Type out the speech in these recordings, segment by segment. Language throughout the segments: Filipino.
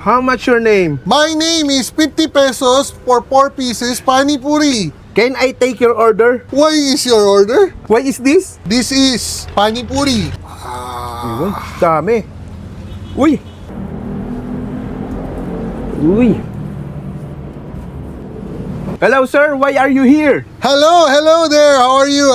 How much your name? My name is 50 pesos for 4 pieces pani puri. Can I take your order? Why is your order? Why is this? This is pani puri. Uy, dami. Uy. Uy. Hello sir, why are you here? Hello there. How are you?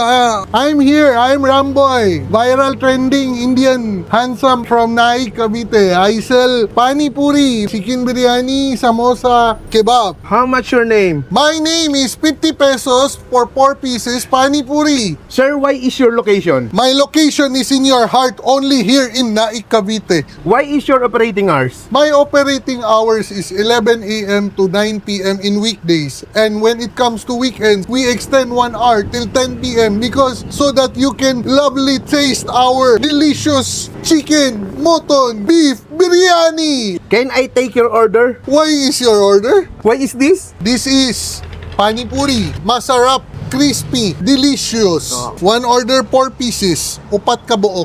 I'm here. I'm Ramboy. Viral trending Indian handsome from Naik, Cavite. I sell pani puri, chicken biryani, samosa, kebab. How much your name? My name is 50 pesos for 4 pieces pani puri. Sir, why is your location? My location is in your heart, only here in Naik, Cavite. Why is your operating hours? My operating hours is 11 a.m. to 9 p.m. in weekdays. And when it comes to weekends, we extend 1 hour till 10 p.m. because so that you can lovely taste our delicious chicken, mutton, beef, biryani. Can I take your order? Why is your order? Why is this? This is pani puri. Masarap, crispy, delicious. 1 order 4 pieces. Upat ka buo.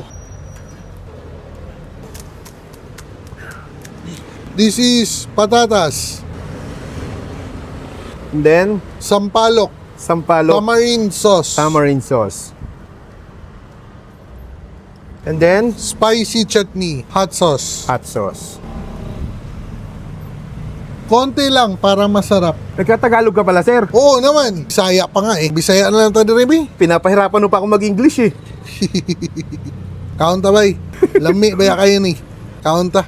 This is patatas, And then, sampalok, sampalok, tamarind sauce, tamarind sauce. And then, spicy chutney, hot sauce. hot sauce. Konti lang para masarap. Nagkatagalog ka pala, sir. Oo naman, Bisaya pa nga eh. Bisaya na lang tayo, Remy. Pinapahirapan mo pa ako mag-English eh. Kaunta bay. Lami baya kayo ni. Kaunta.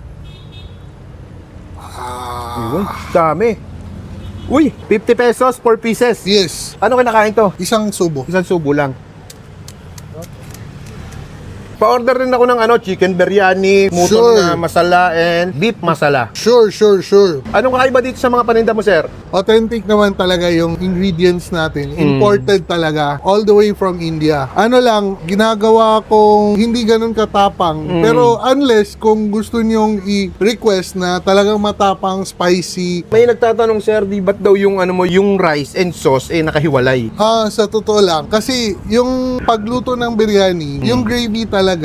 Uy, dami. Uy, 50 pesos, 4 pieces. Yes, Ano kinakain to? isang subo. Isang subo lang. Pa-order rin ako ng chicken biryani, mutton Sure. na masala, and beef masala. Sure. Anong kakaiba dito sa mga paninda mo, sir? Authentic naman talaga yung ingredients natin. Imported talaga. All the way from India. Ano lang, ginagawa kong hindi ganun katapang. Pero unless kung gusto nyong i-request na talagang matapang, spicy. May nagtatanong, sir, di ba't daw yung yung rice and sauce nakahiwalay? Sa totoo lang. Kasi yung pagluto ng biryani, yung gravy talaga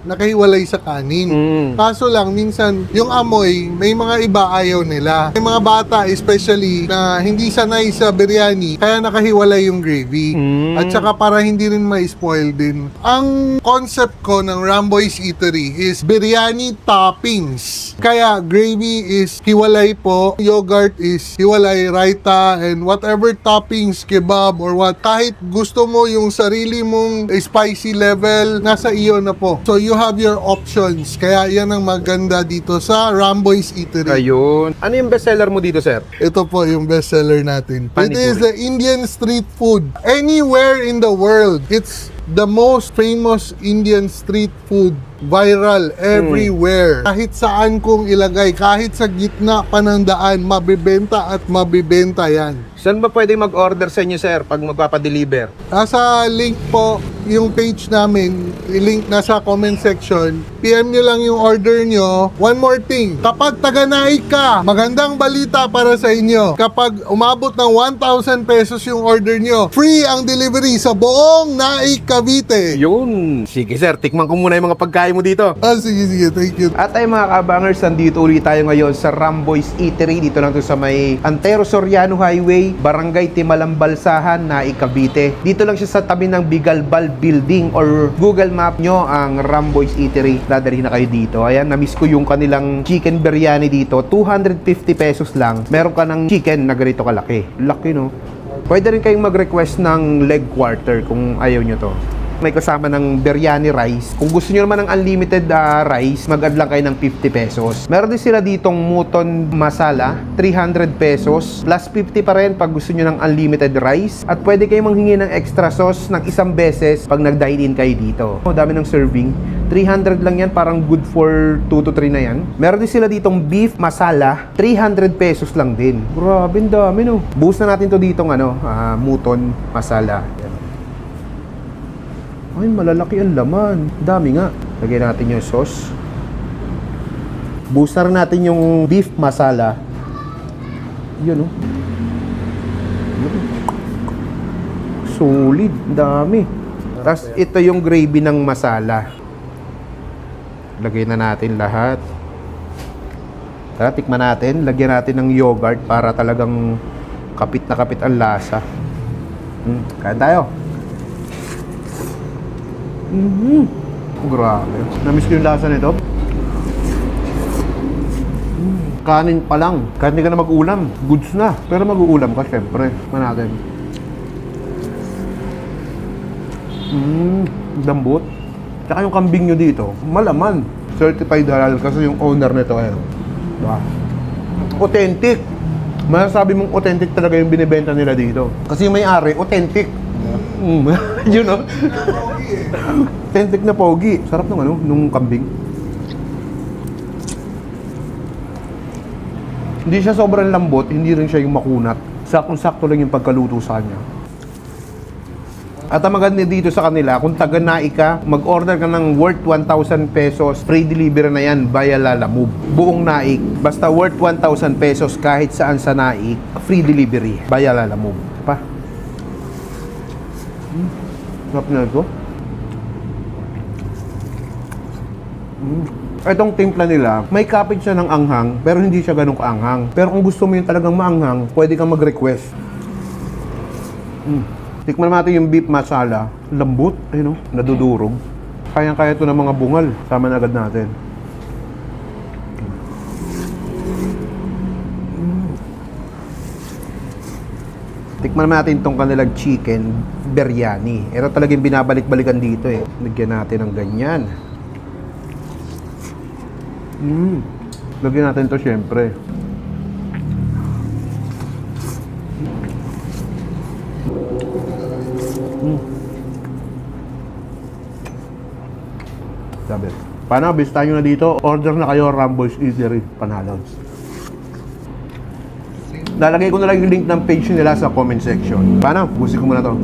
nakahiwalay sa kanin. Kaso lang, minsan, yung amoy, may mga iba ayaw nila. May mga bata, especially, na hindi sanay sa biryani, kaya nakahiwalay yung gravy. At saka para hindi rin ma-spoil din. Ang concept ko ng Ramboy's Eatery is biryani toppings. Kaya gravy is hiwalay po, yogurt is hiwalay, raita, and whatever toppings, kebab or what. Kahit gusto mo yung sarili mong spicy level, nasa iyo na po. So you have your options. Kaya yan ang maganda dito sa Ramboy's Eatery. Ayun. Ano yung bestseller mo dito, sir? Ito po yung bestseller natin. Pani It is puri. the Indian street food. Anywhere in the world, it's the most famous Indian street food. Viral everywhere. Kahit saan kong ilagay, kahit sa gitna pa ng daan, mabibenta at mabibenta yan. Saan ba pwede mag-order sa inyo, sir, pag magpapadeliver? Nasa link po yung page namin, link nasa comment section. PM nyo lang yung order nyo. One more thing, kapag taga-Naik ka, magandang balita para sa inyo. Kapag umabot ng 1,000 pesos yung order nyo, free ang delivery sa buong Naik, Cavite. Yun. Sige, sir, tikman ko muna yung mga pagkain mo dito. Sige, thank you. At ay mga kabangers, nandito ulit tayo ngayon sa Ramboy's Eatery. Dito lang to sa may Antero Soriano Highway, Barangay Timalambalsahan, Naik, Cavite. Dito lang siya sa tabi ng Bigalbal Building or Google Map nyo ang Ramboy's Eatery. Dadalhin na kayo dito. Ayan, na-miss ko yung kanilang chicken biryani dito. 250 pesos lang. Meron ka ng chicken na ganito kalaki. Laki, no? Pwede rin kayong mag-request ng leg quarter kung ayaw nyo to. May kasama ng biryani rice. Kung gusto nyo naman ng unlimited rice, mag-add lang kayo ng 50 pesos. Meron din sila ditong mutton masala, 300 pesos. Plus 50 pa rin pag gusto nyo ng unlimited rice. At pwede kayong manghingi ng extra sauce ng isang beses pag nag-dine in kayo dito. O, dami ng serving. 300 lang yan, parang good for 2 to 3 na yan. Meron din sila ditong beef masala, 300 pesos lang din. Grabe, ang dami, no? Boost na natin to ditong mutton masala. Ay, malalaki ang laman. Dami nga. Lagyan natin yung sauce. Booster natin yung beef masala. Yun, oh. Solid. Dami. Tapos, ito yung gravy ng masala. Lagay na natin lahat. Tara, tikman natin. Lagyan natin ng yogurt para talagang kapit na kapit ang lasa. Kain tayo. Grabe. Namiss ko yung lasa nito. Kanin pa lang. Kahit hindi ka na mag-ulam, goods na. Pero mag-uulam ka, syempre. Tikman natin. Lambot. Tsaka yung kambing nyo dito, malaman. Certified halal kasi yung owner nito, ayun. Diba? Authentic. Masasabi mong authentic talaga yung binibenta nila dito. Kasi yung may-ari, authentic. You know? Authentic na pogi. Sarap nung ano, nung kambing. Hindi siya sobrang lambot, hindi rin siya yung makunat. Saktong-sakto lang yung pagkaluto sa kanya. At ang maganda dito sa kanila, kung taga Naik ka, mag-order ka ng worth 1,000 pesos, free delivery na yan via Lalamove. Buong Naik, basta worth 1,000 pesos kahit saan sa Naik, free delivery via Lalamove. Pa? Sarap na ito. Itong timpla nila, may kapit siya ng anghang, pero hindi siya ganun kaanghang. Pero kung gusto mo yung talagang maanghang, pwede kang mag-request. Tikman natin yung beef masala. Lambot, ayun o, nadudurog. Kayang-kaya ito ng mga bungal. Sama na agad natin. Tikman natin itong kanilang chicken biryani. Ito talaga yung binabalik-balikan dito eh. Lagyan natin ng ganyan. Lagyan natin ito syempre. Sabi. Paano, bisita nyo na dito, order na kayo Rambo's Eatery, Panalons. Lalagay ko na lang yung link ng page nila sa comment section. Paano, busin ko muna to.